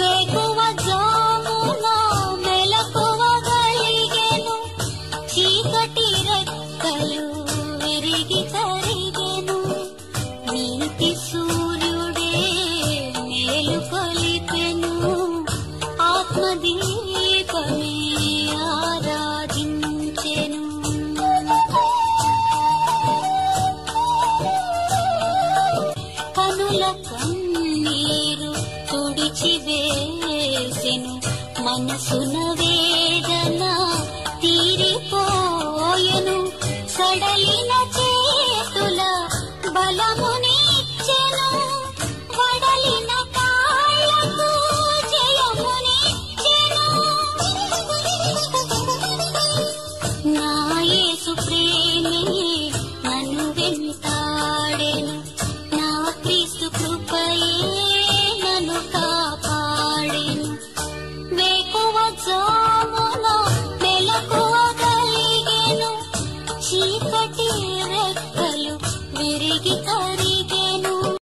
వేకువ జామున మెలకువగలిగెను, చీకటి రెక్కలు విరిగి కరిగెను. నీతి సూర్యుడే మేలు కొలిపెను, ఆత్మదీపమే ఆరాధించెను. కనుల కన్నీరు తుడిచివేసెను, మనసున వేదన తీరిపోయెను. సడలి